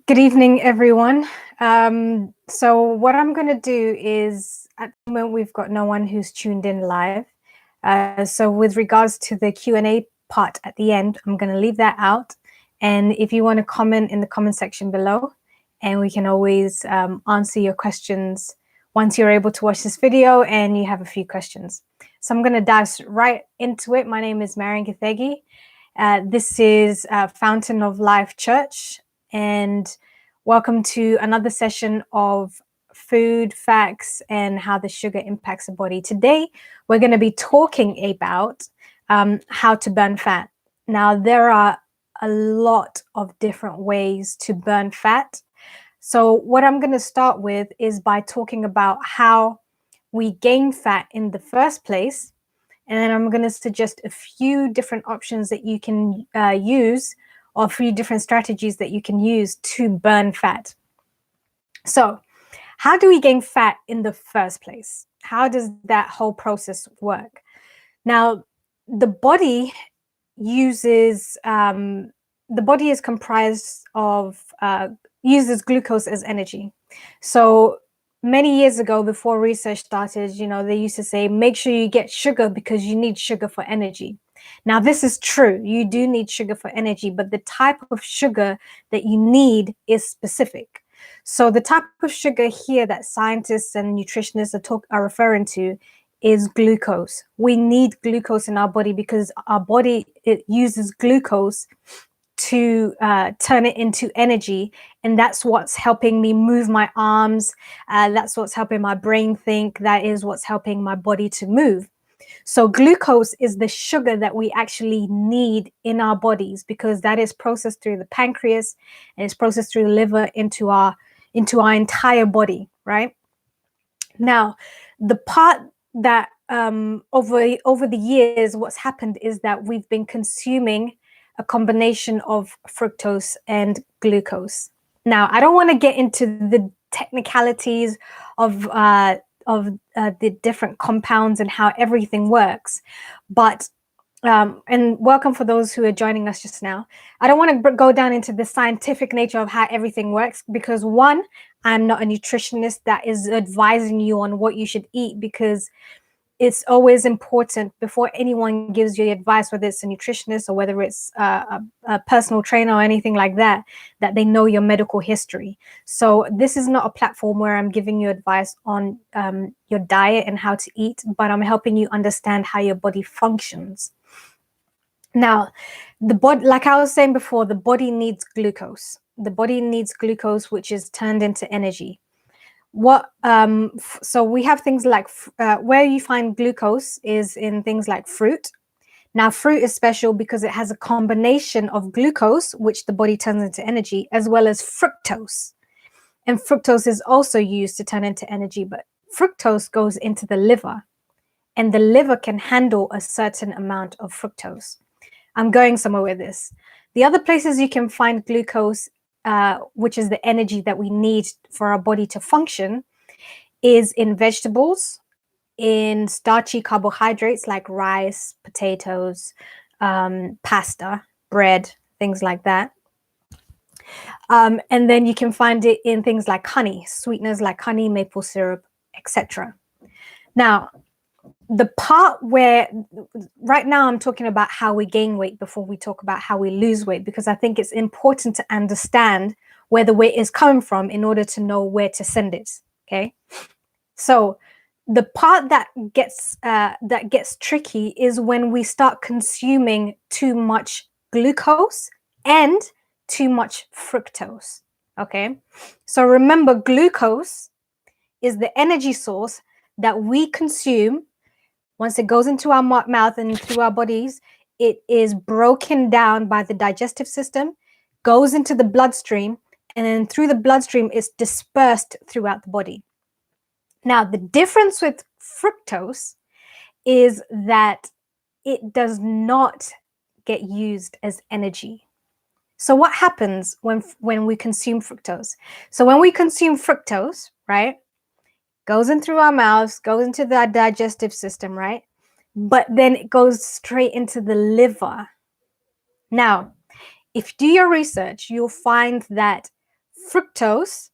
Good evening, everyone. So what I'm going to do is, at the moment, we've got no one who's tuned in live. So with regards to the Q&A part at the end, I'm going to leave that out. And if you want to comment in the comment section below, and we can always answer your questions once you're able to watch this video and you have a few questions. So I'm going to dive right into it. My name is Marian Githegi. This is Fountain of Life Church. And welcome to another session of food facts and how the sugar impacts the body. Today, we're going to be talking about how to burn fat. Now, there are a lot of different ways to burn fat. So what I'm going to start with is by talking about how we gain fat in the first place. And then I'm going to suggest a few different options that you can use, or a few different strategies that you can use to burn fat. So how do we gain fat in the first place? How does that whole process work? Now, the body uses, the body is comprised of, uses glucose as energy. So many years ago, before research started, they used to say, make sure you get sugar because you need sugar for energy. Now, this is true. You do need sugar for energy, but the type of sugar that you need is specific. So the type of sugar here that scientists and nutritionists are referring to is glucose. We need glucose in our body because our body, it uses glucose to turn it into energy, and that's what's helping me move my arms. That's what's helping my brain think. That is what's helping my body to move. So glucose is the sugar that we actually need in our bodies because that is processed through the pancreas and it's processed through the liver into our entire body, right? Now, the part that over the years, what's happened is that we've been consuming a combination of fructose and glucose. Now, I don't want to get into the technicalities of the different compounds and how everything works, but and welcome for those who are joining us just now. I don't want to go down into the scientific nature of how everything works because one, I'm not a nutritionist that is advising you on what you should eat, because it's always important before anyone gives you advice, whether it's a nutritionist or whether it's a personal trainer or anything like that, that they know your medical history. So this is not a platform where I'm giving you advice on your diet and how to eat, but I'm helping you understand how your body functions. Now, the body, like I was saying before, the body needs glucose. The body needs glucose, which is turned into energy. So we have things like where you find glucose is in things like fruit. Now, fruit is special because it has a combination of glucose, which the body turns into energy, as well as fructose. And fructose is also used to turn into energy, but fructose goes into the liver, and the liver can handle a certain amount of fructose. I'm going somewhere with this. The other places you can find glucose, which is the energy that we need for our body to function, is in vegetables, in starchy carbohydrates like rice, potatoes, pasta, bread, things like that. And then you can find it in things like honey, sweeteners like honey, maple syrup, etc. Now, the part where right now I'm talking about how we gain weight before we talk about how we lose weight, because I think it's important to understand where the weight is coming from in order to know where to send it. Okay, so the part that gets tricky is when we start consuming too much glucose and too much fructose. Okay, so remember, glucose is the energy source that we consume. Once it goes into our mouth and through our bodies, it is broken down by the digestive system, goes into the bloodstream, and then through the bloodstream, it's dispersed throughout the body. Now, the difference with fructose is that it does not get used as energy. So what happens when we consume fructose? So when we consume fructose, right, goes in through our mouths, goes into the digestive system, right? But then it goes straight into the liver. Now, if you do your research, you'll find that fructose,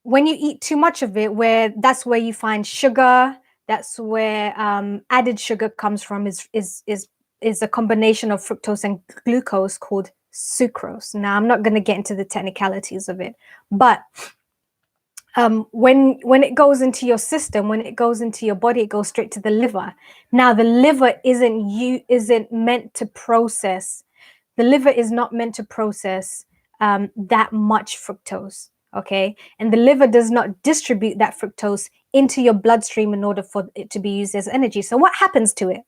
when you eat too much of it, that's where you find sugar, that's where added sugar comes from, is a combination of fructose and glucose called sucrose. Now, I'm not going to get into the technicalities of it, but when it goes into your system, when it goes into your body, it goes straight to the liver. Now, the liver isn't meant to process. The liver is not meant to process that much fructose. Okay, and the liver does not distribute that fructose into your bloodstream in order for it to be used as energy. So what happens to it?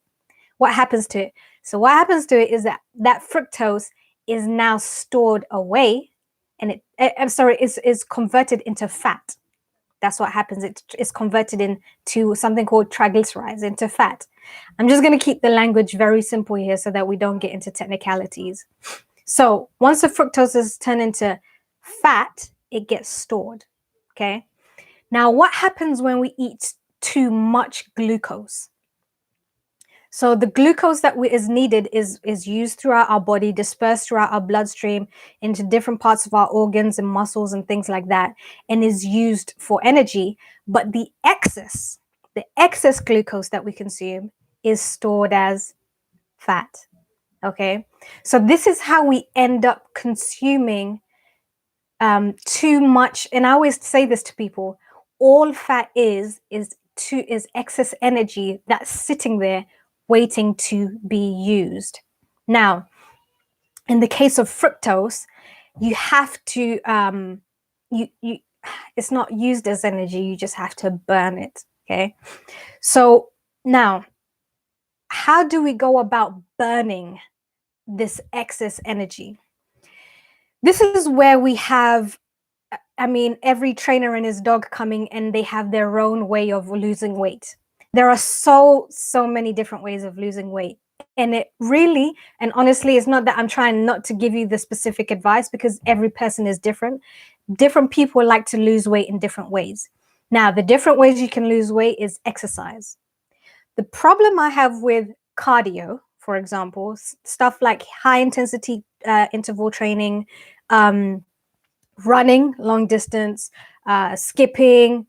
What happens to it? So what happens to it is that fructose is now stored away, and is converted into fat. That's what happens. It is converted into something called triglycerides, into fat. I'm just going to keep the language very simple here so that we don't get into technicalities. So once the fructose is turned into fat, it gets stored. Okay. Now, what happens when we eat too much glucose? So the glucose that is needed is used throughout our body, dispersed throughout our bloodstream into different parts of our organs and muscles and things like that, and is used for energy. But the excess glucose that we consume is stored as fat. Okay, so this is how we end up consuming too much. And I always say this to people: all fat is excess energy that's sitting there waiting to be used. Now, in the case of fructose, you have to it's not used as energy, you just have to burn it. Okay, so now, how do we go about burning this excess energy? This is where we have, every trainer and his dog coming, and they have their own way of losing weight. There are so many different ways of losing weight. And it really, and honestly, it's not that I'm trying not to give you the specific advice, because every person is different. Different people like to lose weight in different ways. Now, the different ways you can lose weight is exercise. The problem I have with cardio, for example, stuff like high intensity interval training, running long distance, skipping,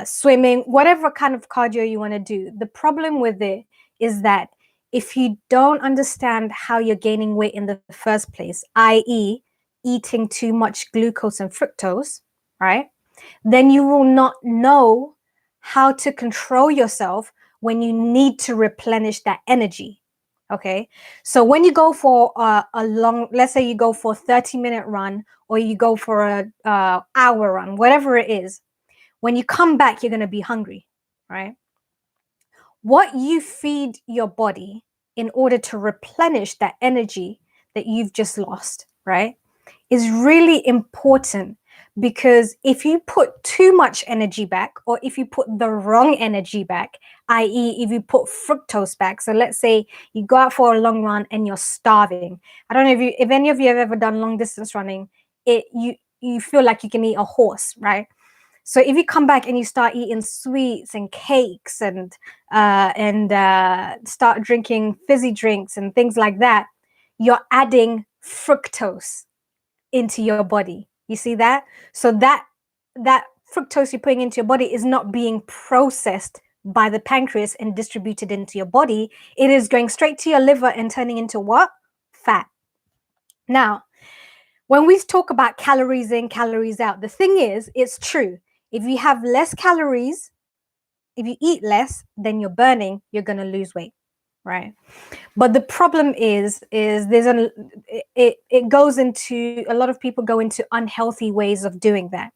swimming, whatever kind of cardio you want to do. The problem with it is that if you don't understand how you're gaining weight in the first place, i.e., eating too much glucose and fructose, right, then you will not know how to control yourself when you need to replenish that energy. Okay, so when you go for a long, let's say you go for a 30-minute run, or you go for a hour run, whatever it is, when you come back, you're going to be hungry, right? What you feed your body in order to replenish that energy that you've just lost, right, is really important. Because if you put too much energy back, or if you put the wrong energy back, i.e., if you put fructose back, so let's say you go out for a long run and you're starving. I don't know if any of you have ever done long distance running. You feel like you can eat a horse, right? So if you come back and you start eating sweets and cakes and start drinking fizzy drinks and things like that, you're adding fructose into your body. You see that? So that fructose you're putting into your body is not being processed by the pancreas and distributed into your body. It is going straight to your liver and turning into what? Fat. Now, when we talk about calories in, calories out, the thing is, it's true. If you have less calories, if you eat less than you're burning, you're going to lose weight, right? But the problem is it goes into, a lot of people go into unhealthy ways of doing that.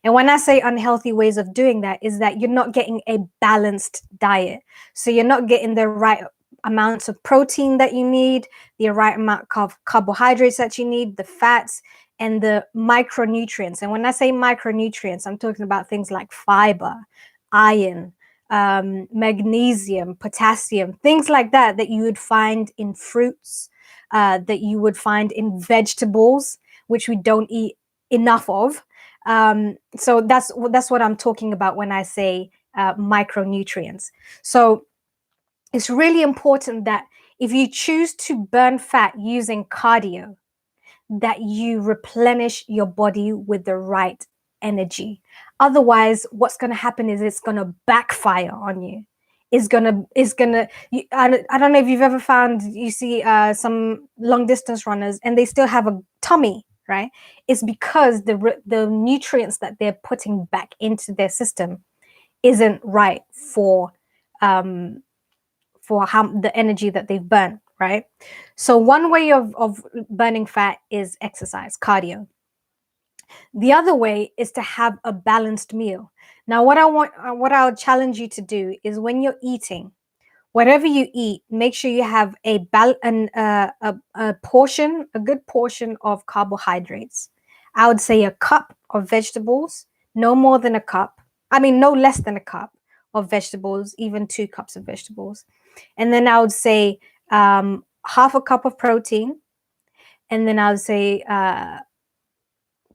And when I say unhealthy ways of doing that, is that you're not getting a balanced diet. So you're not getting the right amounts of protein that you need, the right amount of carbohydrates that you need, the fats, and the micronutrients. And when I say micronutrients, I'm talking about things like fiber, iron, magnesium, potassium, things like that you would find in fruits, that you would find in vegetables, which we don't eat enough of. So that's what I'm talking about when I say micronutrients. So it's really important that if you choose to burn fat using cardio, that you replenish your body with the right energy. Otherwise, what's going to happen is it's going to backfire on you. I don't know if you've ever found, you see some long distance runners and they still have a tummy, right? It's because the nutrients that they're putting back into their system isn't right um, for how the energy that they've burnt, right? So one way of burning fat is exercise, cardio. The other way is to have a balanced meal. Now, what I'll challenge you to do is when you're eating, whatever you eat, make sure you have a portion, a good portion of carbohydrates. I would say a cup of vegetables, no more than a cup. I mean, no less than a cup of vegetables, even 2 cups of vegetables. And then I would say half a cup of protein. And then I would say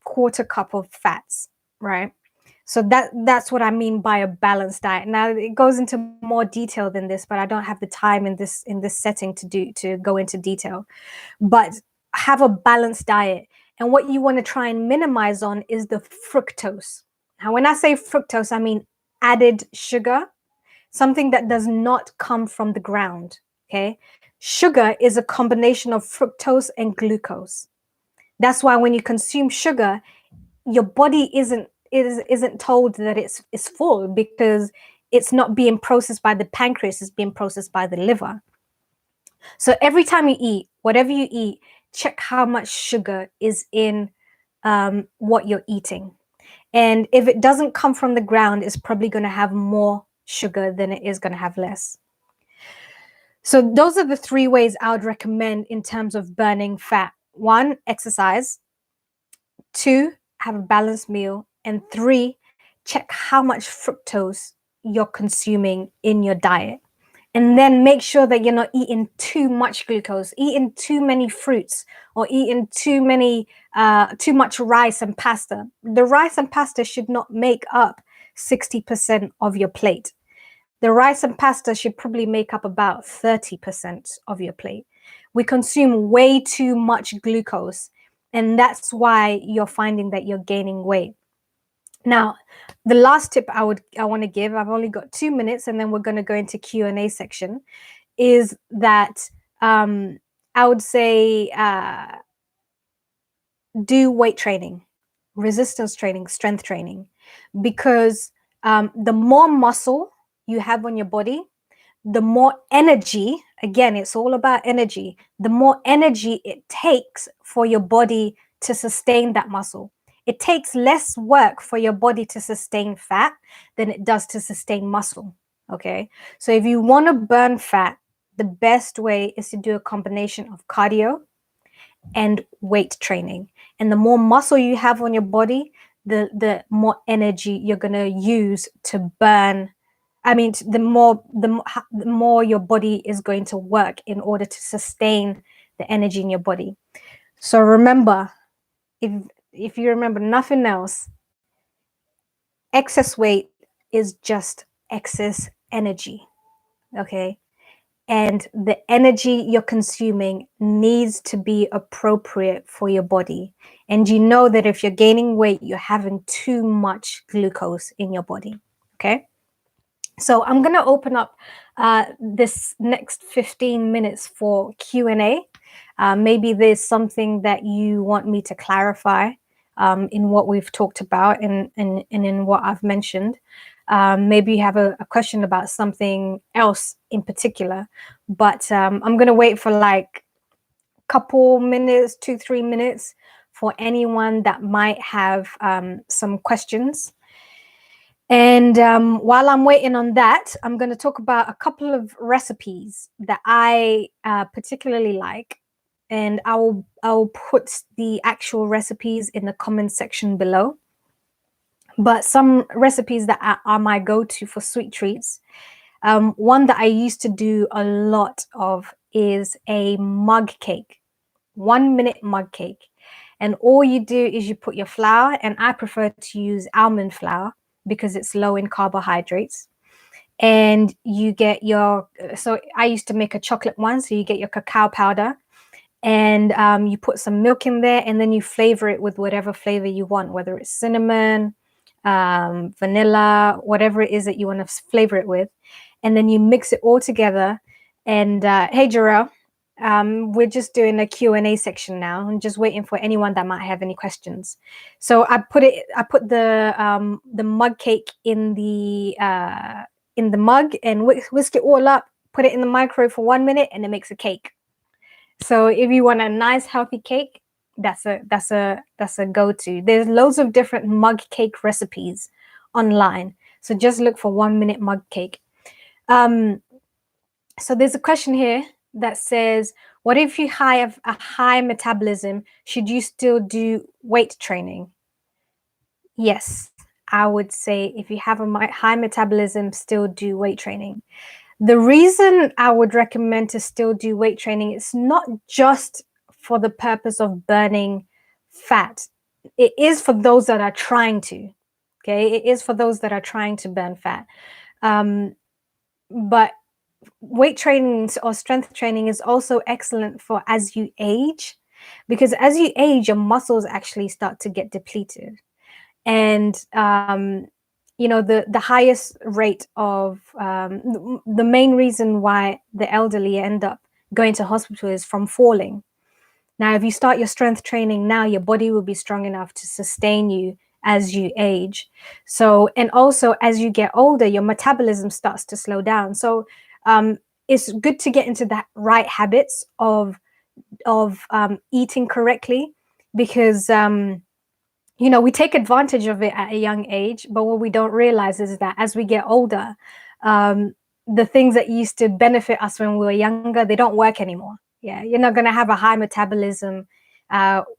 quarter cup of fats, right? So that's what I mean by a balanced diet. Now it goes into more detail than this, but I don't have the time in this setting to go into detail. But have a balanced diet. And what you want to try and minimize on is the fructose. Now, when I say fructose, I mean added sugar, something that does not come from the ground. Okay. Sugar is a combination of fructose and glucose. That's why when you consume sugar, your body isn't told that it's full, because it's not being processed by the pancreas, it's being processed by the liver. So every time you eat, whatever you eat, check how much sugar is in what you're eating. And if it doesn't come from the ground, it's probably going to have more sugar than it is going to have less. So those are the 3 ways I would recommend in terms of burning fat. 1, exercise. 2, have a balanced meal. And 3, check how much fructose you're consuming in your diet. And then make sure that you're not eating too much glucose, eating too many fruits, or eating too much rice and pasta. The rice and pasta should not make up 60% of your plate. The rice and pasta should probably make up about 30% of your plate. We consume way too much glucose, and that's why you're finding that you're gaining weight. Now, the last tip I want to give, I've only got 2 minutes, and then we're going to go into Q&A section, is that I would say do weight training, resistance training, strength training, because the more muscle you have on your body, the more energy, again, it's all about energy, the more energy it takes for your body to sustain that muscle. It takes less work for your body to sustain fat than it does to sustain muscle, okay? So if you want to burn fat, the best way is to do a combination of cardio and weight training. And the more muscle you have on your body, the more energy you're going to use to burn. I mean, the more your body is going to work in order to sustain the energy in your body. So remember, if you remember nothing else, excess weight is just excess energy, okay? And the energy you're consuming needs to be appropriate for your body. And you know that if you're gaining weight, you're having too much glucose in your body, okay? So I'm going to open up this next 15 minutes for Q&A. Maybe there's something that you want me to clarify in what we've talked about and in what I've mentioned. Maybe you have a question about something else in particular, but I'm going to wait for like a couple minutes, 2-3 minutes, for anyone that might have some questions. And while I'm waiting on that, I'm going to talk about a couple of recipes that I particularly like. And I'll put the actual recipes in the comment section below. But some recipes that are my go-to for sweet treats. One that I used to do a lot of is a mug cake, 1-minute mug cake. And all you do is you put your flour, and I prefer to use almond flour because it's low in carbohydrates. And you get your, so I used to make a chocolate one, so you get your cacao powder, and you put some milk in there, and then you flavor it with whatever flavor you want, whether it's cinnamon, vanilla, whatever it is that you want to flavor it with. And then you mix it all together. And hey, Jarrell, we're just doing a Q&A section now. I'm just waiting for anyone that might have any questions. So I put the mug cake in the mug and whisk it all up, put it in the microwave for 1 minute, and it makes a cake. So if you want a nice healthy cake, that's a go-to. There's loads of different mug cake recipes online. So just look for 1 minute mug cake. So there's a question here that says, what if you have a high metabolism? Should you still do weight training? Yes, I would say if you have a high metabolism, still do weight training. The reason I would recommend to still do weight training is not just for the purpose of burning fat. It is for those that are trying to, okay? It is for those that are trying to burn fat. But weight training or strength training is also excellent for as you age, because as you age, your muscles actually start to get depleted. And you know, the highest rate of the main reason why the elderly end up going to hospital is from falling. Now, if you start your strength training now, your body will be strong enough to sustain you as you age. So, and also as you get older, your metabolism starts to slow down. So it's good to get into the right habits of eating correctly, because you know, we take advantage of it at a young age, but what we don't realize is that as we get older, the things that used to benefit us when we were younger, they don't work anymore. Yeah, you're not going to have a high metabolism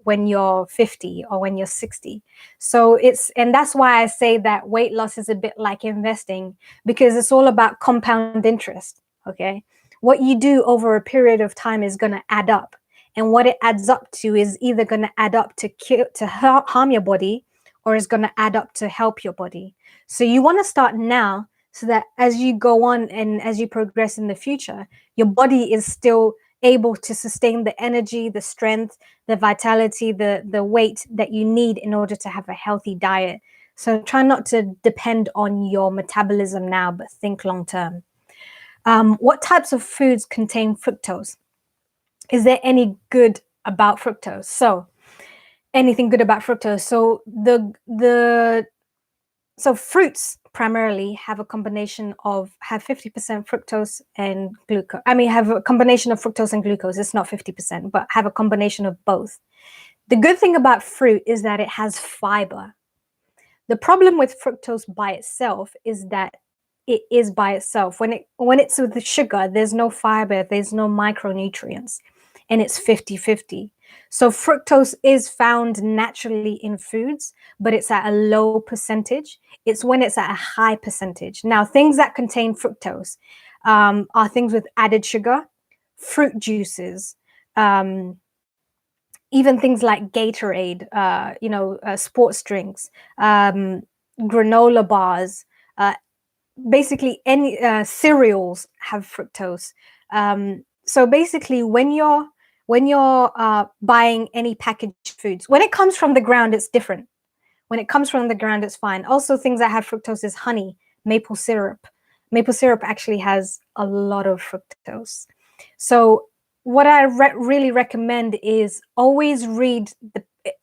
when you're 50 or when you're 60. So and that's why I say that weight loss is a bit like investing, because it's all about compound interest. Okay, what you do over a period of time is going to add up. And what it adds up to is either going to add up to harm your body, or is going to add up to help your body. So you want to start now, so that as you go on and as you progress in the future, your body is still able to sustain the energy, the strength, the vitality, the weight that you need in order to have a healthy diet. So try not to depend on your metabolism now, but think long term. What types of foods contain fructose? Is there any good about fructose? So anything good about fructose? So so fruits primarily have a combination of 50% fructose and glucose. I mean, have a combination of fructose and glucose. It's not 50%, but have a combination of both. The good thing about fruit is that it has fiber. The problem with fructose by itself is that it is by itself. When it's with the sugar, there's no fiber, there's no micronutrients, and it's 50-50. So fructose is found naturally in foods, but it's at a low percentage. It's when it's at a high percentage. Now, things that contain fructose are things with added sugar, fruit juices, even things like Gatorade, sports drinks, granola bars, basically any cereals have fructose. So basically, when you're buying any packaged foods, when it comes from the ground, it's different. When it comes from the ground, it's fine. Also, things that have fructose is honey, maple syrup. Maple syrup actually has a lot of fructose. So what I really recommend is always read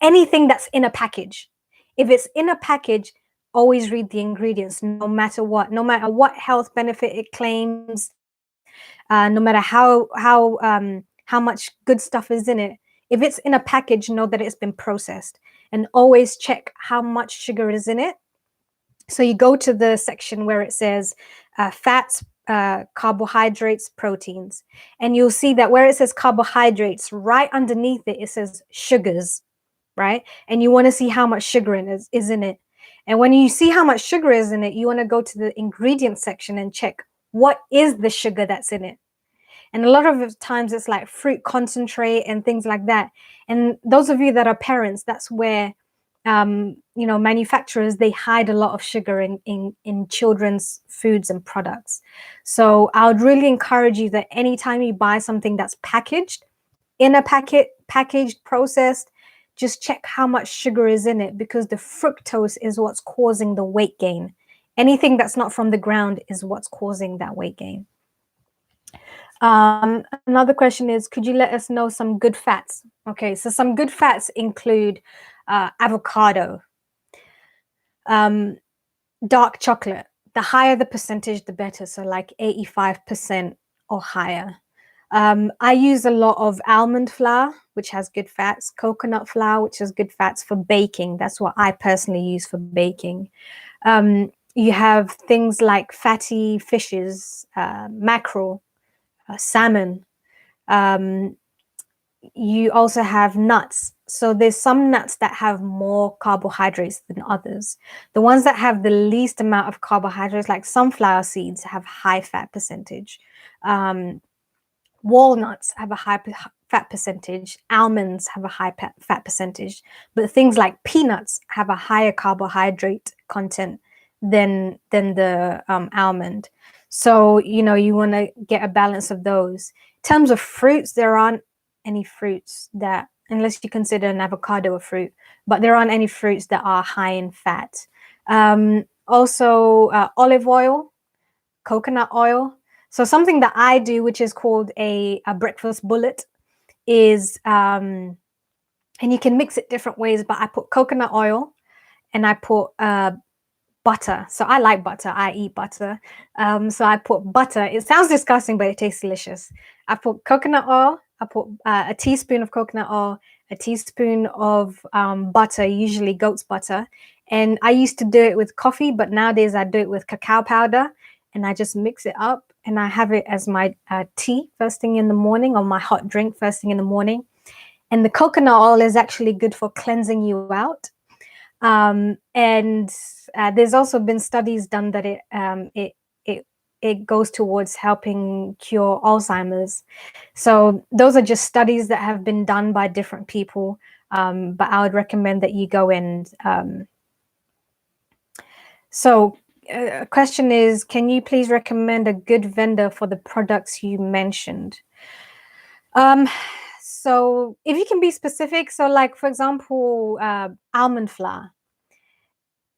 anything that's in a package. If it's in a package, always read the ingredients, no matter what health benefit it claims, no matter how much good stuff is in it. If it's in a package, know that it's been processed, and always check how much sugar is in it. So you go to the section where it says fats, carbohydrates, proteins, and you'll see that where it says carbohydrates, right underneath it, it says sugars, right? And you want to see how much sugar is in it. And when you see how much sugar is in it, you want to go to the ingredients section and check what is the sugar that's in it. And a lot of times it's like fruit concentrate and things like that. And those of you that are parents, that's where manufacturers, they hide a lot of sugar in children's foods and products. So I would really encourage you that anytime you buy something that's packaged, in a packaged, processed, just check how much sugar is in it, because the fructose is what's causing the weight gain. Anything that's not from the ground is what's causing that weight gain. Another question is, could you let us know some good fats? Okay, so some good fats include avocado, dark chocolate. The higher the percentage, the better. So like 85% or higher. I use a lot of almond flour, which has good fats, coconut flour, which has good fats for baking. That's what I personally use for baking. You have things like fatty fishes, mackerel, salmon. You also have nuts. So there's some nuts that have more carbohydrates than others. The ones that have the least amount of carbohydrates, like sunflower seeds, have high fat percentage. Walnuts have a high fat percentage. Almonds have a high fat percentage. But things like peanuts have a higher carbohydrate content than the almond. So, you know, you want to get a balance of those. In terms of fruits, there aren't any fruits that, unless you consider an avocado a fruit, but there aren't any fruits that are high in fat. Also, olive oil, coconut oil. So something that I do, which is called a breakfast bullet, is, and you can mix it different ways, but I put coconut oil and I put butter. So I like butter. I eat butter. So I put butter. It sounds disgusting, but it tastes delicious. I put coconut oil. I put a teaspoon of coconut oil, a teaspoon of butter, usually goat's butter. And I used to do it with coffee, but nowadays I do it with cacao powder. And I just mix it up and I have it as my tea first thing in the morning, or my hot drink first thing in the morning. And the coconut oil is actually good for cleansing you out. And there's also been studies done that it goes towards helping cure Alzheimer's. So those are just studies that have been done by different people. But I would recommend that you go and question is, can you please recommend a good vendor for the products you mentioned? So if you can be specific, so like, for example, almond flour.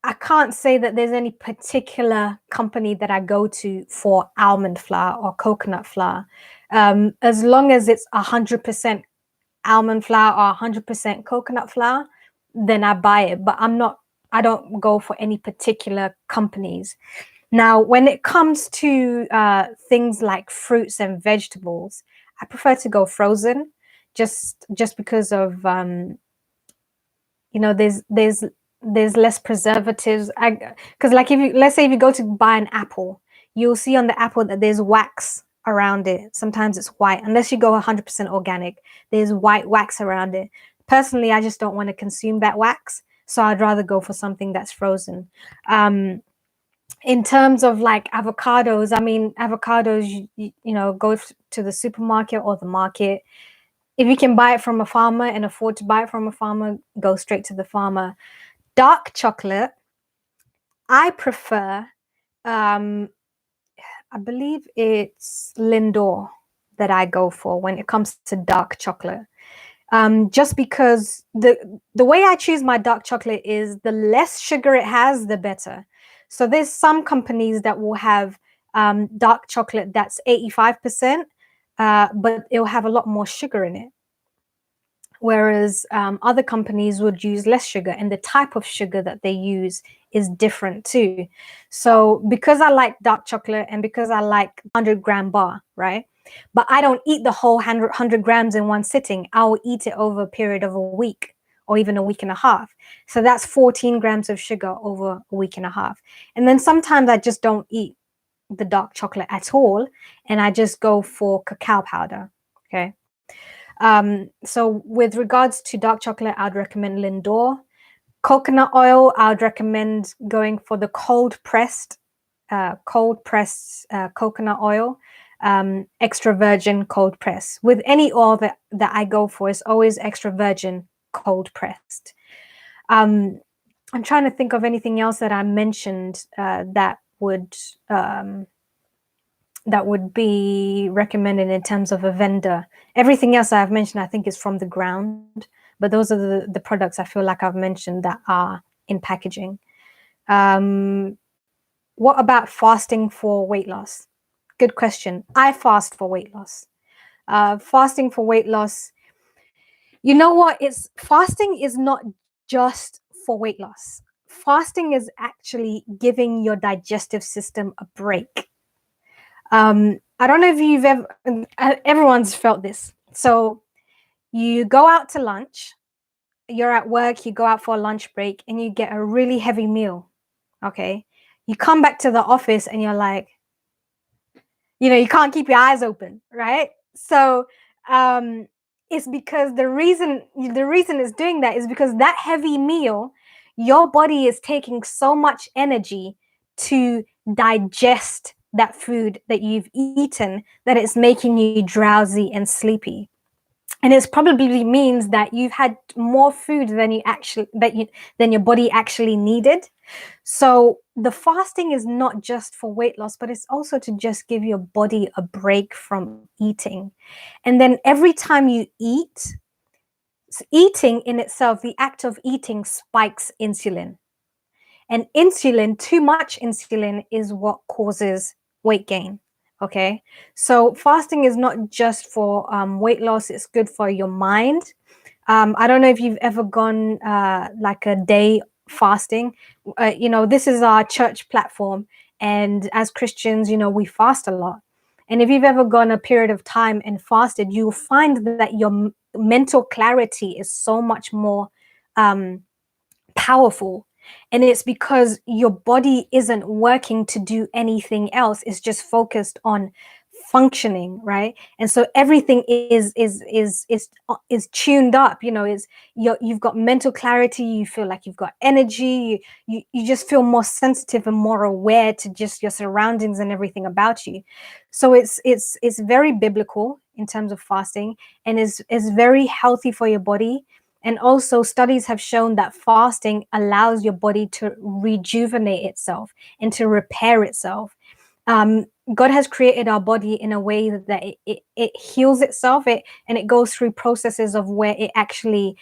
I can't say that there's any particular company that I go to for almond flour or coconut flour. As long as it's 100% almond flour or 100% coconut flour, then I buy it. But I don't go for any particular companies. Now, when it comes to things like fruits and vegetables, I prefer to go frozen, just because of there's less preservatives. Because like, let's say if you go to buy an apple, you'll see on the apple that there's wax around it. Sometimes it's white, unless you go 100% organic. There's white wax around it. Personally, I just don't want to consume that wax, so I'd rather go for something that's frozen. In terms of like avocados, I mean, avocados, you know, go to the supermarket or the market. If you can buy it from a farmer and afford to buy it from a farmer, go straight to the farmer. Dark chocolate, I prefer, I believe it's Lindor that I go for when it comes to dark chocolate. Just because the way I choose my dark chocolate is the less sugar it has, the better. So there's some companies that will have dark chocolate that's 85%, but it'll have a lot more sugar in it. Whereas other companies would use less sugar, and the type of sugar that they use is different too. So because I like dark chocolate and because I like 100-gram bar, right? But I don't eat the whole 100 grams in one sitting. I'll eat it over a period of a week or even a week and a half. So that's 14 grams of sugar over a week and a half. And then sometimes I just don't eat the dark chocolate at all, and I just go for cacao powder, okay? So with regards to dark chocolate, I'd recommend Lindor. Coconut oil, I'd recommend going for the cold pressed coconut oil, extra virgin cold press. With any oil that I go for, is always extra virgin cold pressed. I'm trying to think of anything else that I mentioned that would that would be recommended in terms of a vendor. Everything else I've mentioned, I think, is from the ground, but those are the products I feel like I've mentioned that are in packaging. What about fasting for weight loss? Good question. I fast for weight loss. Fasting for weight loss, you know what? It's fasting is not just for weight loss. Fasting is actually giving your digestive system a break. I don't know if you've ever, everyone's felt this. So you go out to lunch, you're at work, you go out for a lunch break, and you get a really heavy meal. Okay. You come back to the office and you're like, you can't keep your eyes open, right? So it's because the reason it's doing that is because that heavy meal, your body is taking so much energy to digest that food that you've eaten that it's making you drowsy and sleepy. And it probably means that you've had more food than your body actually needed. So the fasting is not just for weight loss, but it's also to just give your body a break from eating. And then every time you eat, eating in itself, the act of eating spikes insulin. And insulin, too much insulin, is what causes weight gain. Okay. So fasting is not just for weight loss, it's good for your mind. I don't know if you've ever gone like a day fasting. This is our church platform. And as Christians, we fast a lot. And if you've ever gone a period of time and fasted, you'll find that your mental clarity is so much more powerful. And it's because your body isn't working to do anything else. It's just focused on functioning, right? And so everything is tuned up. You've got mental clarity. You feel like you've got energy. You just feel more sensitive and more aware to just your surroundings and everything about you. So it's very biblical in terms of fasting, and is very healthy for your body. And also studies have shown that fasting allows your body to rejuvenate itself and to repair itself. God has created our body in a way that it heals itself, and it goes through processes of where it actually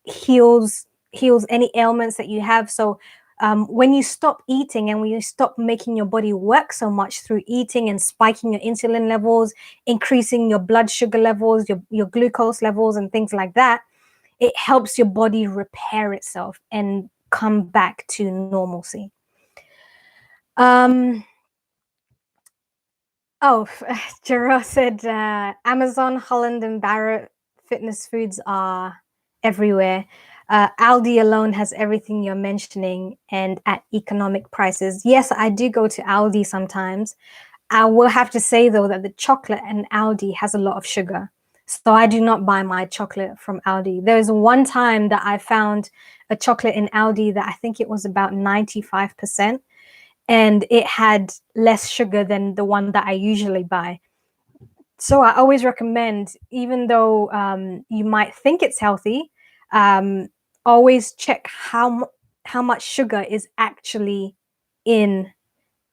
heals any ailments that you have. So when you stop eating and when you stop making your body work so much through eating and spiking your insulin levels, increasing your blood sugar levels, your glucose levels, and things like that, it helps your body repair itself and come back to normalcy. Jero said Amazon, Holland, and Barrett fitness foods are everywhere. Aldi alone has everything you're mentioning and at economic prices. Yes, I do go to Aldi sometimes. I will have to say, though, that the chocolate in Aldi has a lot of sugar. So I do not buy my chocolate from Aldi. There's one time that I found a chocolate in Aldi that I think it was about 95%, and it had less sugar than the one that I usually buy. So I always recommend, even though you might think it's healthy, always check how much sugar is actually in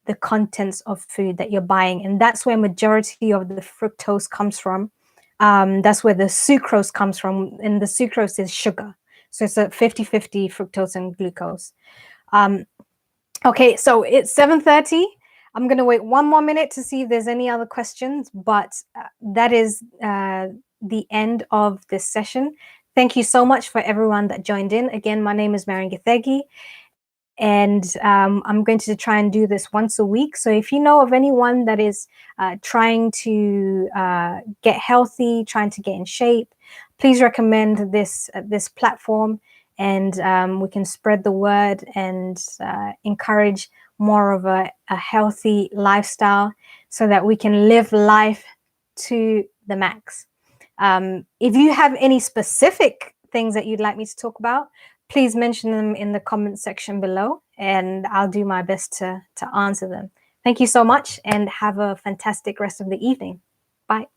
the contents of food that you're buying. And that's where majority of the fructose comes from. That's where the sucrose comes from. And the sucrose is sugar. So it's a 50-50 fructose and glucose. Okay, so it's 7:30. I'm going to wait one more minute to see if there's any other questions, but that is the end of this session. Thank you so much for everyone that joined in. Again, my name is Marian Githegi, and I'm going to try and do this once a week. So if you know of anyone that is trying to get healthy, trying to get in shape, please recommend this platform, and we can spread the word and encourage more of a healthy lifestyle so that we can live life to the max. If you have any specific things that you'd like me to talk about, please mention them in the comment section below, and I'll do my best to answer them. Thank you so much, and have a fantastic rest of the evening. Bye.